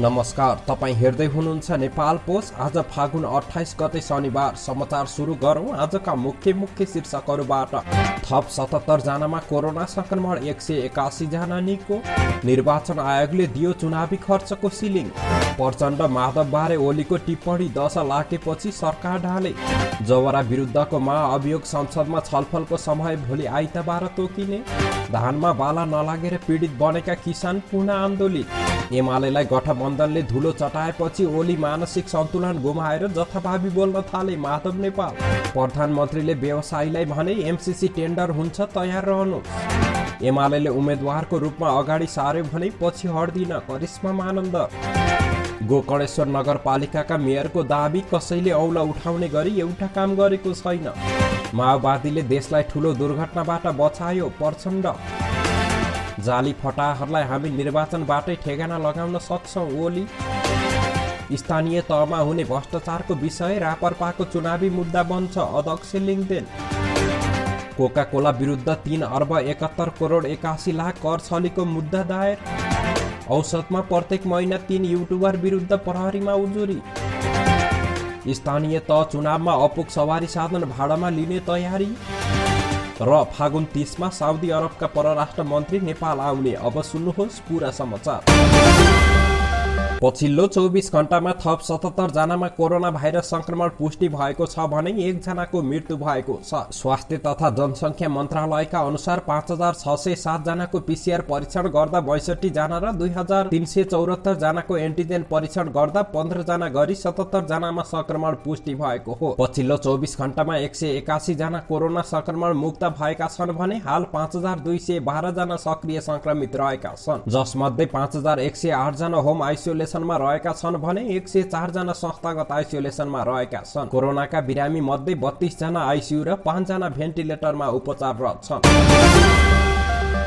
नमस्कार, तपाई हेर्दै हुनुहुन्छ नेपाल पोस्ट। आज फागुन 28 गते शनिबार। समाचार सुरु गरौं आजका मुख्य शीर्षकहरूबाट। थप 77 जनामा कोरोना संक्रमण, 181 जना निको। निर्वाचन आयोगले दियो चुनावी खर्चको सिलिङ। प्रचण्ड माधव बारे ओलीको टिप्पणी 10 लागेपछि सरकार ढाले। जवरा विरुद्धको महाअभियोग संसदमा छलफलको समय भोलि आइतबार तोकिने। धानमा बाला नलागेर पीडित बनेका किसान पुनः आन्दोलित। एमालेलाई गठबन्धनले धुलो चटाएपछि ओली मानसिक सन्तुलन गुमाएर जथाभावी बोल्न थाले माधव नेपाल। प्रधानमन्त्रीले व्यवसायीलाई भने एमसीसी टेन्डर हुन्छ, तयार रहनु। एमालेले उम्मेदवारको रूपमा अगाडि सार्यो भने पछि हट्दिन, करिश्मा मानन्द। गोकर्णेश्वर नगरपालिकाका मेयरको दाबी, कसैले औला उठाउने गरी एउटा काम गरेको छैन। माओवादीले देशलाई ठूलो दुर्घटनाबाट बचायो, प्रचण्ड। जाली फटाहरूलाई हामी निर्वाचनबाटै ठेगाना लगाउन सक्छौं, ओली। स्थानीय तहमा हुने भ्रष्टाचारको विषय रापरपाको चुनावी मुद्दा बन्छ, अध्यक्ष लिङ्गदेन। कोका कोला विरुद्ध 3 अर्ब 71 करोड 81 लाख कर छलीको मुद्दा दायर। औसतमा प्रत्येक महिना 3 युट्युबर विरुद्ध प्रहरीमा उजुरी। स्थानीय तह चुनावमा अपुग सवारी साधन भाडामा लिने तयारी। र फागुन 30 मा साउदी अरबका परराष्ट्र मन्त्री नेपाल आउने। अब सुन्नुहोस् पूरा समाचार। पछिल्लो 24 घण्टामा थप 77 जनामा कोरोना भाइरस संक्रमण पुष्टि भएको छ भने 1 जनाको मृत्यु भएको छ। स्वास्थ्य तथा जनसङ्ख्या मन्त्रालयका अनुसार 5607 जनाको पीसीआर परीक्षण गर्दा 62 जना र 2374 जनाको एन्टिजेन परीक्षण गर्दा 15 जना गरी 77 जनामा संक्रमण पुष्टि भएको हो। पछिल्लो 24 घण्टामा 181 जना कोरोना संक्रमण मुक्त भएका छन् भने हाल 5212 जना सक्रिय संक्रमित रहेका छन्, जसमध्ये 5108 जना होम आइसोलेसनमा रहेका छन् भने 104 जना संस्थागत आइसोलेसनमा रहेका छन्। कोरोनाका बिरामी मध्ये 32 जना आइसियु र 5 जना भेन्टिलेटरमा उपचाररत छन्।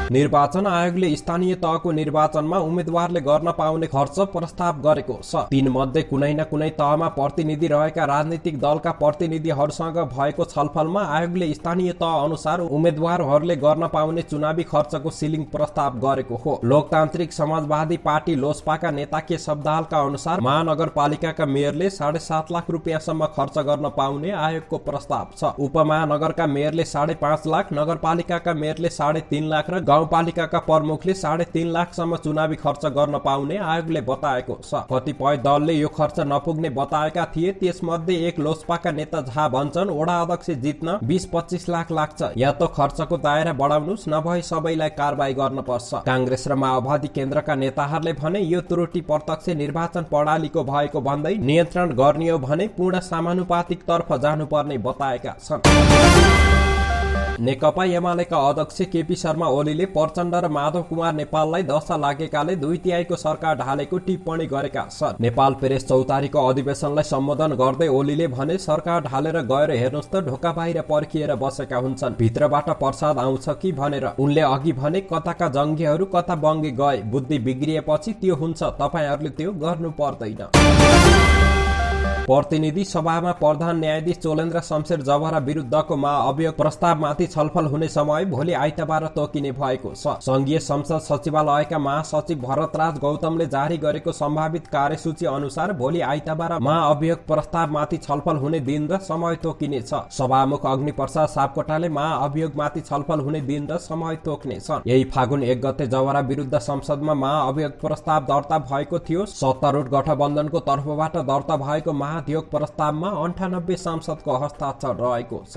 निर्वाचन आयोगले स्थानीय तहको निर्वाचनमा उम्मेद्वारले गर्न पाउने खर्च प्रस्ताव गरेको छ। तीन मध्ये कुनै न कुनै तहमा प्रतिनिधि रहेका राजनीतिक दलका प्रतिनिधिहरूसँग भएको छलफलमा आयोगले स्थानीय तह अनुसार उम्मेद्वारहरूले गर्न पाउने चुनावी खर्चको सिलिङ प्रस्ताव गरेको हो। लोकतान्त्रिक समाजवादी पार्टी लोसपाका नेता के शब्दालका अनुसार महानगरपालिकाका मेयरले 7.5 लाख रुपियाँसम्म खर्च गर्न पाउने आयोगको प्रस्ताव छ। उपमहानगरका मेयरले 5.5 लाख, नगरपालिकाका मेयरले 3.5 लाख र गाउँपालिकाका प्रमुखले 3.5 लाखसम्म चुनावी खर्च गर्न पाउने आयोगले बताएको छ। कतिपय दलले यो खर्च नपुग्ने बताएका थिए। त्यसमध्ये एक लोसपाका नेता झा भन्छन्, वडा अध्यक्ष जित्न 20-25 लाख लाग्छ, या त खर्चको दायरा बढाउनुस्, नभए सबैलाई कारबाही गर्न पर्छ। कांग्रेस र माओवादी केन्द्रका नेताहरूले भने यो त्रुटि प्रत्यक्ष निर्वाचन प्रणालीको भएको भन्दै नियन्त्रण गर्ने हो भने पूर्ण समानुपातिक तर्फ जानुपर्ने बताएका छन्। नेकपा एमालेका अध्यक्ष केपी शर्मा ओलीले प्रचण्ड र माधव कुमार नेपाललाई दशा लागेकाले 2/3 सरकार ढालेको टिप्पणी गरेका छन्। नेपाल प्रेस चौतारीको अधिवेशनलाई सम्बोधन गर्दै ओलीले भने, सरकार ढालेर गएर हेर्नुस् त ढोका बाहिर पर्खिएर बसेका हुन्छन्, भित्रबाट प्रसाद आउँछ कि भनेर। उनले अघि भने, कताका जङ्गीहरू कता बङ्गी गए, बुद्धि बिग्रिएपछि त्यो हुन्छ, तपाईहरूले त्यो गर्नु पर्दैन। प्रतिनिधि सभामा प्रधान न्यायाधीश चोलेन्द्र शमशेर जवरा विरुद्धको महाअभियोग प्रस्तावमाथि छलफल हुने समय भोलि आइतबार तोकिने भएको छ। संघीय संसद सचिवालयका महासचिव भरतराज गौतमले जारी गरेको सम्भावित कार्यसूची अनुसार भोलि आइतबार महाअभियोग प्रस्तावमाथि छलफल हुने दिन र समय तोकिनेछ। सभामुख अग्निप्रसाद सापकोटाले महाअभियोगमाथि छलफल हुने दिन र समय तोक्नेछन्। यही फागुन 1 गते जवरा विरुद्ध संसदमा महाअभियोग प्रस्ताव दर्ता भएको थियो। सत्तारूढ गठबन्धनको तर्फबाट दर्ता भएको महाधियोग प्रस्तावमा 98 सांसदको हस्ताक्षर रहेको छ।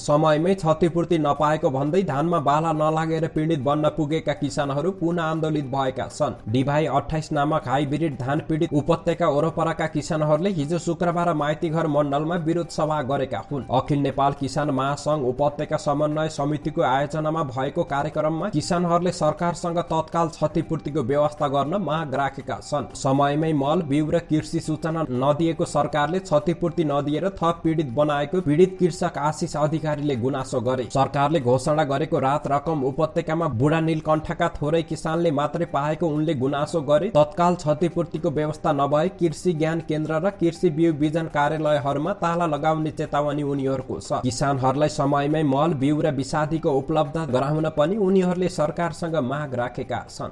समयमै क्षतिपूर्ति नपाएको भन्दै धानमा बाला नलागेर पीडित बन्न पुगेका किसानहरू पुनः आन्दोलित भएका छन्। डिभाइ 28 नामक हाइब्रिड धान पीडित उपत्यका वरपरका किसानहरूले हिजो शुक्रबार माइतीघर मण्डलमा विरोध सभा गरेका हुन्। अखिल नेपाल किसान महासंघ उपत्यका समन्वय समितिको आयोजनामा भएको कार्यक्रममा किसानहरूले सरकारसँग तत्काल क्षतिपूर्तिको व्यवस्था गर्न माग राखेका छन्। समयमै मल, बिउ र कृषि सूचना नदिएको सरकारले क्षतिपूर्ति नदिएर थप पीडित बनाएको पीडित कृषक आशिष अधिकारीले गुनासो गरे। सरकारले घोषणा गरेको राहत रकम उपत्यकामा बुढा नीलकण्ठका थोरै किसानले मात्रै पाएको उनले गुनासो गरे। तत्काल क्षतिपूर्तिको व्यवस्था नभए कृषि ज्ञान केन्द्र र कृषि बिउ बिजन कार्यालयहरूमा ताला लगाउने चेतावनी उनीहरूको छ। किसानहरूलाई समयमै मल, बिउ र विषादीको उपलब्ध गराउन पनि उनीहरूले सरकारसँग माग राखेका छन्।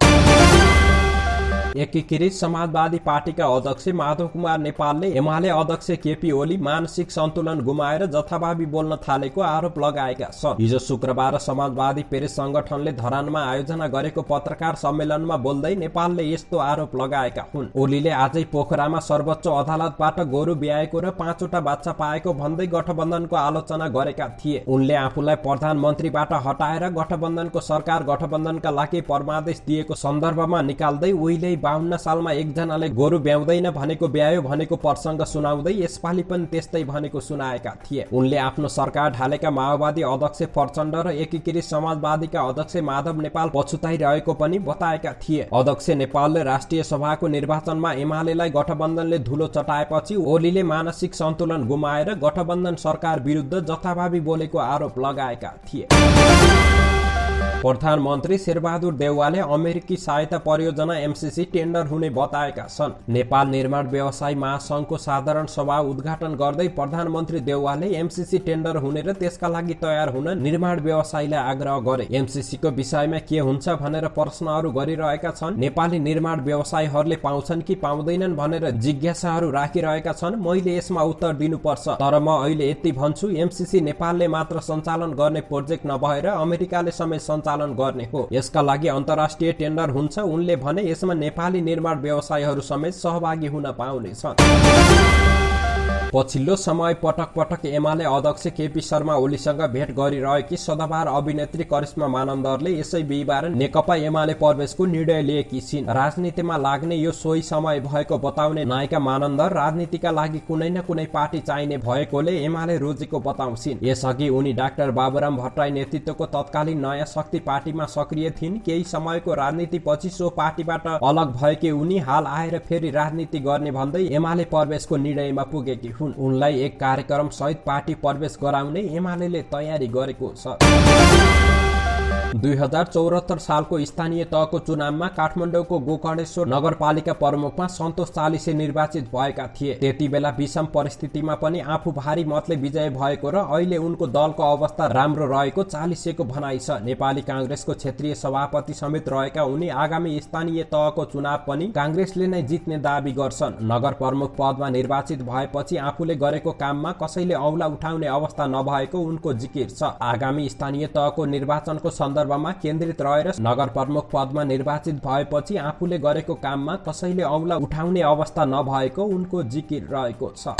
एकीकृत समाजवादी पार्टीका अध्यक्ष माधव कुमार नेपालले एमाले अध्यक्ष केपी ओली मानसिक सन्तुलन गुमाएर जथाभावी बोल्न थालेको आरोप लगाएका छन्। हिजो शुक्रबार समाजवादी प्रेस संगठनले धरानमा आयोजना गरेको पत्रकार सम्मेलनमा बोल्दै नेपालले यस्तो आरोप लगाएका हुन्। ओलीले आजै पोखरामा सर्वोच्च अदालतबाट गोरु ब्याएको र 5वटा बाच्छा पाएको भन्दै गठबन्धनको आलोचना गरेका थिए। उनले आफूलाई प्रधानमन्त्रीबाट हटाएर गठबन्धनको सरकार गठबन्धनका लागि परमादेश दिएको सन्दर्भमा निकाल्दै उहिले 52 सालमा एकजनाले गोरु ब्याउँदैन भनेको ब्यायो भनेको प्रसंग सुनाउँदै यसपालि पनि त्यस्तै भनेको सुनाएका थिए। उनले आफ्नो सरकार ढालेका माओवादी अध्यक्ष प्रचण्ड र एकीकृत समाजवादीका अध्यक्ष माधव नेपाल पछुताइरहेको पनि बताएका थिए। अध्यक्ष नेपालले राष्ट्रिय सभाको निर्वाचनमा एमालेलाई गठबन्धनले धुलो चटाएपछि ओलीले मानसिक सन्तुलन गुमाएर गठबन्धन सरकार विरुद्ध जथाभावी बोलेको आरोप लगाएका थिए। प्रधानमन्त्री शेरबहादुर देउवाले अमेरिकी सहायता परियोजना एमसीसी टेन्डर हुने बताएका छन्। नेपाल निर्माण व्यवसायी महासंघको साधारण सभा उद्घाटन गर्दै प्रधानमन्त्री देउवाले एमसीसी टेन्डर हुने र त्यसका लागि तयार हुन निर्माण व्यवसायीलाई आग्रह गरे। एमसीसीको विषयमा के हुन्छ भनेर प्रश्नहरू गरिरहेका छन्। नेपाली निर्माण व्यवसायीहरूले पाउँछन् कि पाउँदैनन् भनेर जिज्ञासाहरू राखिरहेका छन्। मैले यसमा उत्तर दिनुपर्छ, तर म अहिले यति भन्छु, एमसीसी नेपालले मात्र सञ्चालन गर्ने प्रोजेक्ट नभएर अमेरिकाले समेत सञ्चालन गर्ने हो। यसका लागि अन्तर्राष्ट्रिय टेन्डर हुन्छ। उनले भने यसमा नेपाली निर्माण व्यवसायीहरू समेत सहभागी हुन पाउनेछन्। पछिल्लो समय पटक पटक एमाले अध्यक्ष केपी शर्मा ओलीसँग भेट गरिरहेकी सदाबहार अभिनेत्री करिश्मा मानन्दरले यसै बिहीबार नेकपा एमाले प्रवेशको निर्णय लिएकी छिन्। राजनीतिमा लाग्ने यो सोही समय भएको बताउने नायिका मानन्दर राजनीतिका लागि कुनै न कुनै पार्टी चाहिने भएकोले एमाले रोजेको बताउँछिन्। यसअघि उनी डाक्टर बाबुराम भट्टराई नेतृत्वको तत्कालीन नयाँ शक्ति पार्टीमा सक्रिय थिइन्। केही समयको राजनीतिपछि सो पार्टीबाट अलग भएकी उनी हाल आएर फेरि राजनीति गर्ने भन्दै एमाले प्रवेशको निर्णयमा पुगेकी हुन्। उनलाई एक कार्यक्रम सहित पार्टी प्रवेश गराउने एमालेले तयारी गरेको छ। 2074 सालको स्थानीय तहको चुनावमा काठमाडौँको गोकर्णेश्वर नगरपालिका प्रमुखमा सन्तोष चालिसे निर्वाचित भएका थिए। त्यति बेला विषम परिस्थितिमा पनि आफू भारी मतले विजय भएको र अहिले उनको दलको अवस्था राम्रो रहेको चालिसेको भनाइ छ। नेपाली कांग्रेसको क्षेत्रीय सभापति समेत रहेका उनी आगामी स्थानीय तहको चुनाव पनि कांग्रेसले नै जित्ने दावी गर्छन्। नगर प्रमुख पदमा निर्वाचित भएपछि आफूले गरेको काममा कसैले औँला उठाउने अवस्था नभएको उनको जिकिर छ। आगामी स्थानीय तहको निर्वाचनको सन्दर्भमा केन्द्रित रहेर नगर प्रमुख पदमा निर्वाचित भएपछि आफूले गरेको काममा कसैले औँला उठाउने अवस्था नभएको उनको जिकिर रहेको छ।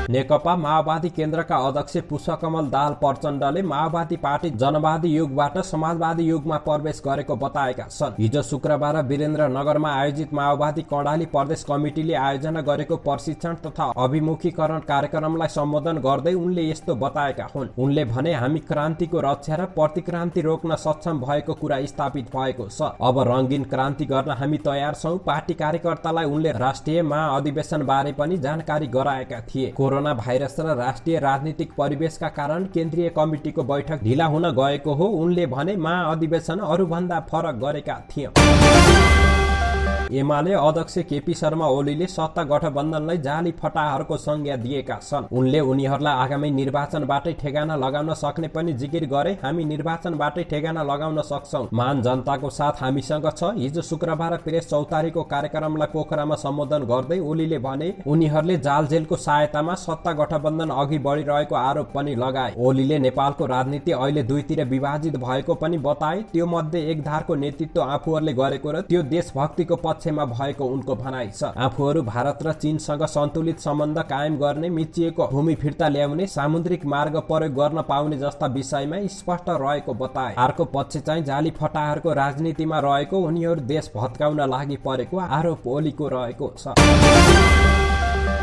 नेकपा माओवादी केन्द्रका अध्यक्ष पुष्पकमल दाहाल प्रचण्डले माओवादी पार्टी जनवादी युगबाट समाजवादी युगमा प्रवेश गरेको बताएका छन्। हिजो शुक्रबार वीरेन्द्रनगरमा आयोजित माओवादी कर्णाली प्रदेश कमिटिले आयोजना गरेको प्रशिक्षण तथा अभिमुखीकरण कार्यक्रमलाई सम्बोधन गर्दै उनले यस्तो बताएका हुन्। उनले भने हामी क्रान्तिको रक्षा र प्रतिक्रान्ति रोक्न सक्षम भएको कुरा स्थापित भएको छ। अब रंगीन क्रान्ति गर्न हामी तयार छौं। पार्टी कार्यकर्तालाई उनले राष्ट्रिय महाअधिवेशन बारे पनि जानकारी गराएका थिए। कोरोना भाइरस र राष्ट्रिय राजनीतिक परिवेशका कारण केन्द्रीय कमिटिको बैठक ढिला हुन गएको हो। उनले भने महाअधिवेशन अरूभन्दा फरक गरेका थिए। एमाले अध्यक्ष केपी शर्मा ओलीले सत्ता गठबन्धनलाई जाली फटाहरूको संज्ञा दिएका छन्। उनले उनीहरूलाई आगामी निर्वाचनबाटै ठेगाना लगाउन सक्ने पनि जिकिर गरे। हामी निर्वाचनबाटै ठेगाना लगाउन सक्छौं। महान जनताको साथ हामीसँग छ। हिजो शुक्रबार प्रेस चौतारीको कार्यक्रमलाई पोखरामा सम्बोधन गर्दै ओलीले भने उनीहरूले जालजेलको सहायतामा सत्ता गठबन्धन अघि बढिरहेको आरोप पनि लगाए। ओलीले नेपालको राजनीति अहिले दुईतिर विभाजित भएको पनि बताए। त्यो मध्ये एक धारको नेतृत्व आफूहरूले गरेको र त्यो देशभक्तिको पक्षमा भएको उनको भनाइ छ। आफूहरू भारत र चीनसँग सन्तुलित सम्बन्ध कायम गर्ने, मिचिएको भूमि फिर्ता ल्याउने, सामुद्रिक मार्ग प्रयोग गर्न पाउने जस्ता विषयमा स्पष्ट रहेको बताए। अर्को पक्ष चाहिँ जाली फटाहरूको राजनीतिमा रहेको, उनीहरू देश भत्काउन लागि परेको आरोप ओलीको रहेको छ।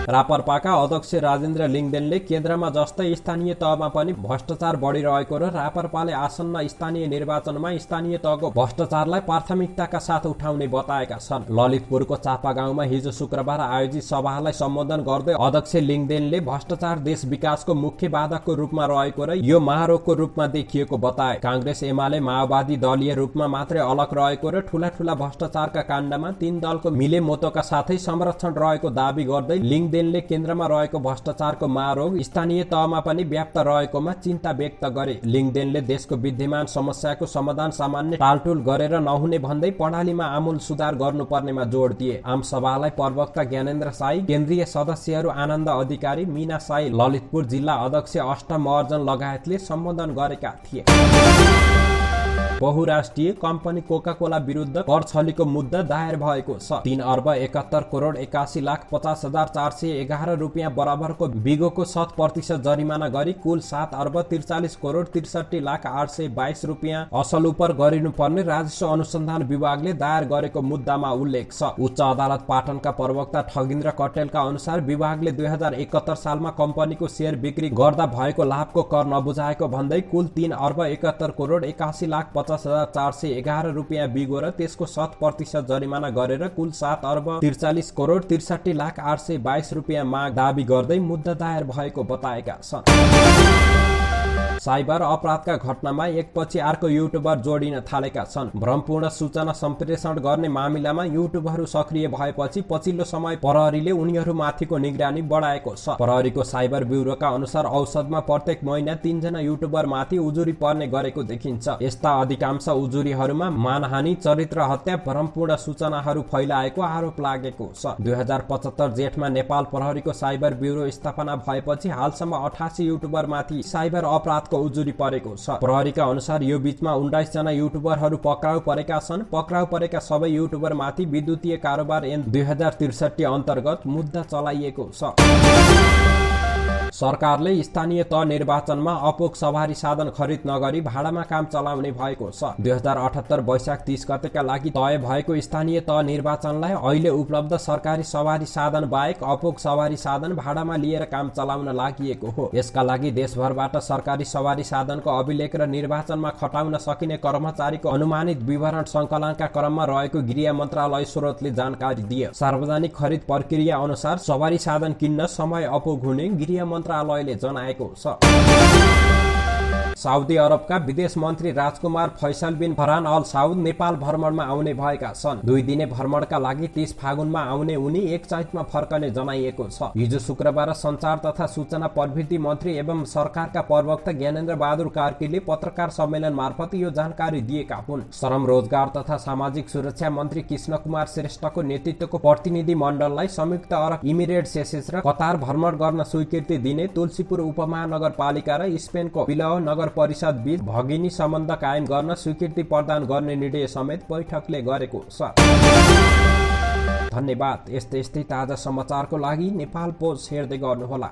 रापरपाका अध्यक्ष राजेन्द्र लिङदेनले केन्द्रमा जस्तै स्थानीय तहमा पनि भ्रष्टाचार बढिरहेको र रापरपाले आसन्न स्थानीय निर्वाचनमा स्थानीय तहको भ्रष्टाचारलाई प्राथमिकताका साथ उठाउने बताएका छन्। ललितपुरको चापागाउँमा हिजो शुक्रबार आयोजित सभालाई सम्बोधन गर्दै अध्यक्ष लिङदेनले भ्रष्टाचार देश विकासको मुख्य बाधकको रूपमा रहेको र यो महारोगको रूपमा देखिएको बताए। कांग्रेस एमाले माओवादी दलीय रूपमा मात्रै अलग रहेको र ठूला ठूला भ्रष्टाचारका काण्डमा तीन दलको मिलेमतोका साथै संरक्षण रहेको दावी गर्दै लिङदेन लिङदेनले केन्द्रमा रहेको भ्रष्टाचारको मारोग स्थानीय तहमा पनि व्याप्त रहेकोमा चिन्ता व्यक्त गरे। लिङदेनले देशको विद्यमान समस्याको समाधान सामान्य टालटुल गरेर नहुने भन्दै प्रणालीमा आमूल सुधार गर्नुपर्नेमा जोड दिए। आमसभालाई प्रवक्ता ज्ञानेन्द्र साई, केन्द्रीय सदस्यहरू आनन्द अधिकारी, मीना साई, ललितपुर जिल्ला अध्यक्ष अष्टम महर्जन लगायतले सम्बोधन गरेका थिए। बहुराष्ट्रिय कम्पनी कोका-कोला विरुद्ध कर छलीको मुद्दा दायर भएको छ। 3 अर्ब 71 करोड 81,50,411 रुपियाँ बराबरको बिगोको 100% जरिमाना गरी कुल 7 अर्ब 43 करोड 63,822 रुपियाँ असल उपर गरिनुपर्ने राजस्व अनुसन्धान विभागले दायर गरेको मुद्दामा उल्लेख छ। उच्च अदालत पाटनका प्रवक्ता ठगिन्द्र कटेलका अनुसार विभागले 2071 सालमा कम्पनीको शेयर बिक्री गर्दा भएको लाभको कर नबुझाएको भन्दै कुल 3 अर्ब 71 करोड 81,50,411 रुपियाँ बिगो र त्यसको 100% जरिमाना गरेर कुल 7 अर्ब 43 करोड 63,822 रुपियाँ माग दाबी गर्दै मुद्दा दायर भएको बताएका छन्। साइबर अपराधका घटनामा एकपछि अर्को युट्युबर जोडिन थालेका छन्। भ्रमपूर्ण सूचना सम्प्रेषण गर्ने मामिलामा युट्युबरहरू सक्रिय भएपछि पछिल्लो समय प्रहरीले उनीहरूमाथिको निगरानी बढाएको छ। प्रहरीको साइबर ब्युरोका अनुसार औसतमा प्रत्येक महिना 3 जना युट्युबरमाथि उजुरी पर्ने गरेको देखिन्छ। यस्ता अधिकांश उजुरीहरूमा मानहानि, चरित्र हत्या, भ्रमपूर्ण सूचनाहरू फैलाएको आरोप लागेको छ। 2075 जेठमा नेपाल प्रहरीको साइबर ब्युरो स्थापना भएपछि हालसम्म 88 युट्युबरमाथि साइबर अपराधको उजुरी परेको छ। प्रहरीका अनुसार यो बीचमा 19 जना युट्युबरहरू पक्राउ परेका छन्। पक्राउ परेका सबै युट्युबरमाथि विद्युतीय कारोबार ऐन 2063 अन्तर्गत मुद्दा चलाइएको छ। सरकारले स्थानीय तह निर्वाचनमा अपोग सवारी साधन खरिद नगरी भाडामा काम चलाउने भएको छ। 2078 वैशाख 30 गतेका लागि तय भएको स्थानीय तह निर्वाचनलाई अहिले उपलब्ध सरकारी सवारी साधन बाहेक अपोग सवारी साधन भाडामा लिएर काम चलाउन लागिएको हो। यसका लागि देशभरबाट सरकारी सवारी साधनको अभिलेख र निर्वाचनमा खटाउन सकिने कर्मचारीको अनुमानित विवरण संकलनका क्रममा रहेको गृह मन्त्रालय स्रोतले जानकारी दिए। सार्वजनिक खरिद प्रक्रिया अनुसार सवारी साधन किन्न समय अपोग हुने गृह मन्त्रालयले जनाएको छ। साउदी अरबका विदेश मन्त्री राजकुमार फैसल बिन फरहान अल साउद नेपाल भ्रमणमा आउने भएका छन्। 2 दिने भ्रमणका लागि 30 फागुनमा आउने उनी 1 चैतमा फर्कने जनाइएको छ। हिजो शुक्रबार सञ्चार तथा सूचना प्रविधि मन्त्री एवं सरकारका प्रवक्ता ज्ञानेन्द्र बहादुर कार्कीले पत्रकार सम्मेलन मार्फत यो जानकारी दिएका हुन्। श्रम, रोजगार तथा सामाजिक सुरक्षा मन्त्री कृष्ण कुमार श्रेष्ठको नेतृत्वको प्रतिनिधि मण्डललाई संयुक्त अरब इमिरेट सेसेस र कतार भ्रमण गर्न स्वीकृति दिने तुलसीपुर उपमहानगरपालिका र स्पेनको बिलाओ नगर परिषद बीच भगिनी सम्बन्ध कायम गर्न स्वीकृति प्रदान गर्ने निर्णय समेत बैठकले गरेको छ। धन्यवाद। यस्तै ताजा समाचारको लागि नेपाल पोस्ट हेर्दै गर्नुहोला।